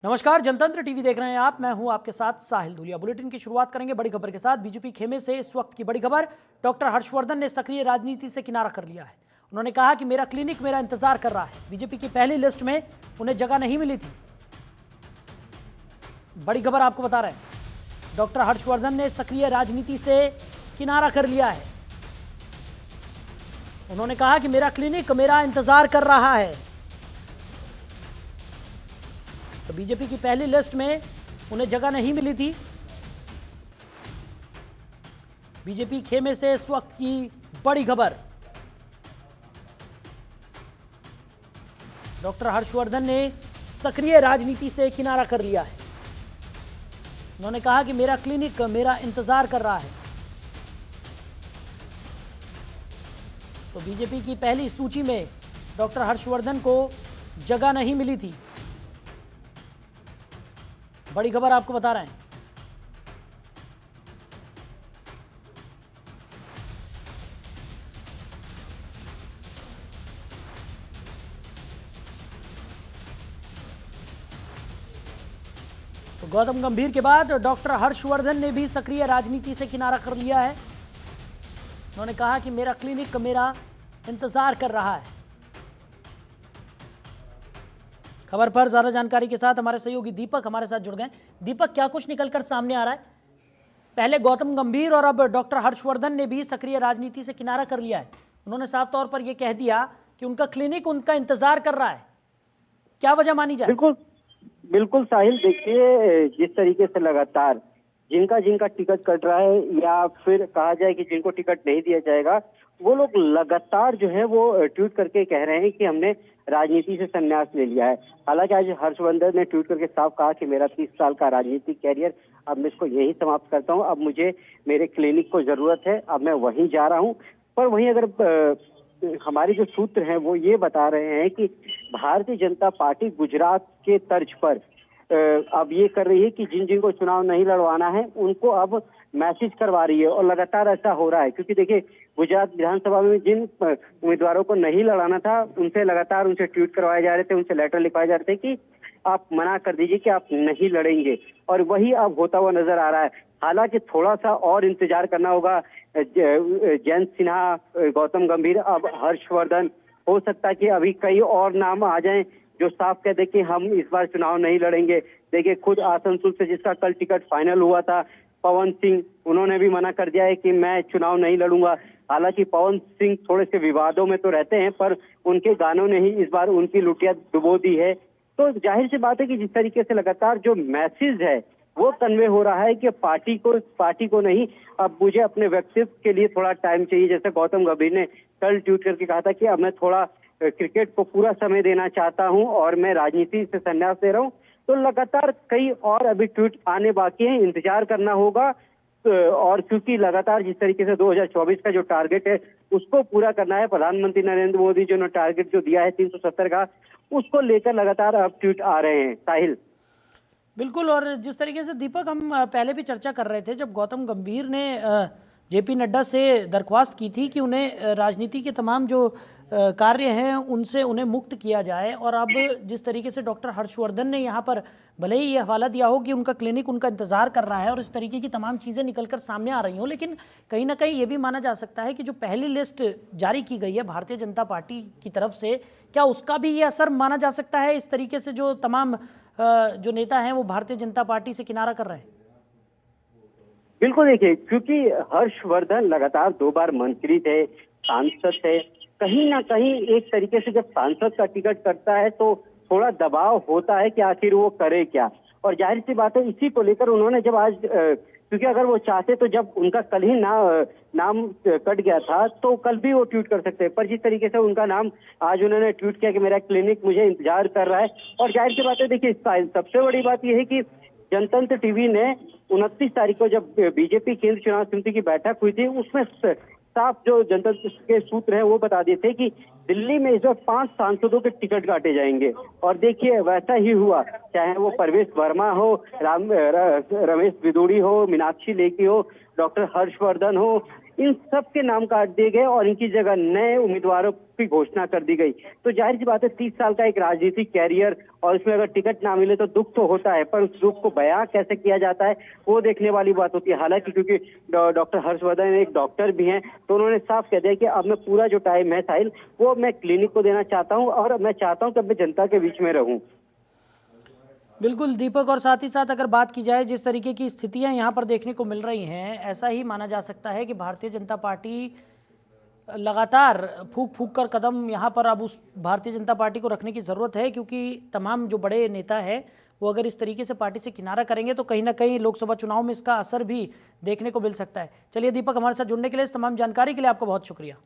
नमस्कार, जनतंत्र टीवी देख रहे हैं आप। मैं हूं आपके साथ साहिल धुलिया। बुलेटिन की शुरुआत करेंगे बड़ी खबर के साथ। बीजेपी खेमे से इस वक्त की बड़ी खबर। डॉक्टर हर्षवर्धन ने सक्रिय राजनीति से किनारा कर लिया है। उन्होंने कहा कि मेरा क्लिनिक मेरा इंतजार कर रहा है। बीजेपी की पहली लिस्ट में उन्हें जगह नहीं मिली थी। बड़ी खबर आपको बता रहे हैं, डॉक्टर हर्षवर्धन ने सक्रिय राजनीति से किनारा कर लिया है। उन्होंने कहा कि मेरा क्लिनिक मेरा इंतजार कर रहा है। तो बीजेपी की पहली लिस्ट में उन्हें जगह नहीं मिली थी। बीजेपी खेमे से इस वक्त की बड़ी खबर। डॉक्टर हर्षवर्धन ने सक्रिय राजनीति से किनारा कर लिया है। उन्होंने कहा कि मेरा क्लिनिक मेरा इंतजार कर रहा है। तो बीजेपी की पहली सूची में डॉक्टर हर्षवर्धन को जगह नहीं मिली थी। बड़ी खबर आपको बता रहे हैं। तो गौतम गंभीर के बाद डॉक्टर हर्षवर्धन ने भी सक्रिय राजनीति से किनारा कर लिया है। उन्होंने कहा कि मेरा क्लिनिक मेरा इंतजार कर रहा है। खबर पर ज्यादा जानकारी के साथ हमारे सहयोगी दीपक हमारे साथ जुड़ गए। दीपक, क्या कुछ निकलकर सामने आ रहा है? पहले गौतम गंभीर और अब डॉक्टर हर्षवर्धन ने भी सक्रिय राजनीति से किनारा कर लिया है। उन्होंने साफ तौर पर यह कह दिया कि उनका क्लिनिक उनका इंतजार कर रहा है। क्या वजह मानी जाए? बिल्कुल बिल्कुल साहिल, देखिए जिस तरीके से लगातार जिनका जिनका टिकट कट रहा है या फिर कहा जाए कि जिनको टिकट नहीं दिया जाएगा, वो लोग लगातार जो है वो ट्वीट करके कह रहे हैं कि हमने राजनीति से संन्यास ले लिया है। हालांकि आज हर्षवर्धन ने ट्वीट करके साफ कहा कि मेरा 30 साल का राजनीतिक कैरियर अब मैं इसको यही समाप्त करता हूं। अब मुझे मेरे क्लिनिक को जरूरत है, अब मैं वहीं जा रहा हूं। पर वहीं अगर हमारे जो सूत्र हैं वो ये बता रहे हैं कि भारतीय जनता पार्टी गुजरात के तर्ज पर अब ये कर रही है कि जिन जिनको चुनाव नहीं लड़वाना है उनको अब मैसेज करवा रही है, और लगातार ऐसा हो रहा है। क्योंकि देखिए, गुजरात विधानसभा में जिन उम्मीदवारों को नहीं लड़ाना था उनसे लगातार उनसे ट्वीट करवाए जा रहे थे, उनसे लेटर लिखवाए जा रहे थे कि आप मना कर दीजिए कि आप नहीं लड़ेंगे, और वही अब होता हुआ नजर आ रहा है। हालांकि थोड़ा सा और इंतजार करना होगा। जयंत सिन्हा, गौतम गंभीर, अब हर्षवर्धन, हो सकता है कि अभी कई और नाम आ जाएं जो साफ कह दे कि हम इस बार चुनाव नहीं लड़ेंगे। देखिए, खुद आसनसोल से जिसका कल टिकट फाइनल हुआ था, पवन सिंह, उन्होंने भी मना कर दिया है कि मैं चुनाव नहीं लड़ूंगा। हालांकि पवन सिंह थोड़े से विवादों में तो रहते हैं, पर उनके गानों ने ही इस बार उनकी लुटिया डुबो दी है। तो जाहिर सी बात है कि जिस तरीके से लगातार जो मैसेज है वो कन्वे हो रहा है कि पार्टी को नहीं, अब मुझे अपने व्यक्तित्व के लिए थोड़ा टाइम चाहिए। जैसे गौतम गंभीर ने कल ट्वीट करके कहा था कि अब मैं थोड़ा क्रिकेट को पूरा समय देना चाहता हूं और मैं राजनीति से संन्यास ले रहा हूं। तो लगातार कई और अभी ट्वीट आने बाकी हैं, इंतजार करना होगा। और क्योंकि लगातार जिस तरीके से 2024 का जो टारगेट है उसको पूरा करना है, प्रधानमंत्री नरेंद्र मोदी जो टारगेट जो दिया है 370 का, उसको लेकर लगातार अब ट्वीट आ रहे हैं साहिल। बिल्कुल। और जिस तरीके से दीपक, हम पहले भी चर्चा कर रहे थे, जब गौतम गंभीर ने जेपी नड्डा से दरख्वास्त की थी कि उन्हें राजनीति के तमाम जो कार्य हैं उनसे उन्हें मुक्त किया जाए, और अब जिस तरीके से डॉक्टर हर्षवर्धन ने यहाँ पर भले ही ये हवाला दिया हो कि उनका क्लिनिक उनका इंतजार कर रहा है और इस तरीके की तमाम चीज़ें निकलकर सामने आ रही हों, लेकिन कहीं ना कहीं ये भी माना जा सकता है कि जो पहली लिस्ट जारी की गई है भारतीय जनता पार्टी की तरफ से, क्या उसका भी ये असर माना जा सकता है इस तरीके से जो तमाम जो नेता हैं वो भारतीय जनता पार्टी से किनारा कर रहे हैं? बिल्कुल, देखिए, क्योंकि हर्षवर्धन लगातार 2 बार मंत्री थे, सांसद थे। कहीं ना कहीं एक तरीके से जब सांसद का टिकट कटता है तो थोड़ा दबाव होता है कि आखिर वो करे क्या। और जाहिर सी बात है, इसी को लेकर उन्होंने जब आज क्योंकि अगर वो चाहते तो जब उनका कल ही नाम कट गया था तो कल भी वो ट्वीट कर सकते हैं, पर जिस तरीके से उनका नाम आज उन्होंने ट्वीट किया कि मेरा क्लिनिक मुझे इंतजार कर रहा है। और जाहिर सी बात है, देखिए, सबसे बड़ी बात यह है कि जनतंत्र टीवी ने 29 तारीख को जब बीजेपी केंद्रीय चुनाव समिति की बैठक हुई थी, उसमें साफ जो जनतंत्र के सूत्र हैं वो बता दिए थे कि दिल्ली में इस बार 5 सांसदों के टिकट काटे जाएंगे। और देखिए, वैसा ही हुआ। चाहे वो परवेश वर्मा हो, रमेश बिदूड़ी हो, मीनाक्षी लेखी हो, डॉक्टर हर्षवर्धन हो, इन सब के नाम काट दिए गए और इनकी जगह नए उम्मीदवारों की घोषणा कर दी गई। तो जाहिर सी बात है, 30 साल का एक राजनीतिक कैरियर और इसमें अगर टिकट ना मिले तो दुख तो होता है, पर उस दुख को बयां कैसे किया जाता है वो देखने वाली बात होती है। हालांकि क्योंकि डॉक्टर हर्षवर्धन एक डॉक्टर भी हैं, तो उन्होंने साफ कह दिया कि अब मैं पूरा जो टाइम है साहिल, वो मैं क्लिनिक को देना चाहता हूँ और मैं चाहता हूँ कि अब मैं जनता के बीच में रहूं। बिल्कुल दीपक, और साथ ही साथ अगर बात की जाए जिस तरीके की स्थितियां यहाँ पर देखने को मिल रही हैं, ऐसा ही माना जा सकता है कि भारतीय जनता पार्टी लगातार फूक फूक कर कदम यहाँ पर अब उस भारतीय जनता पार्टी को रखने की ज़रूरत है, क्योंकि तमाम जो बड़े नेता है वो अगर इस तरीके से पार्टी से किनारा करेंगे तो कहीं ना कहीं लोकसभा चुनाव में इसका असर भी देखने को मिल सकता है। चलिए दीपक, हमारे साथ जुड़ने के लिए, इस तमाम जानकारी के लिए आपका बहुत शुक्रिया।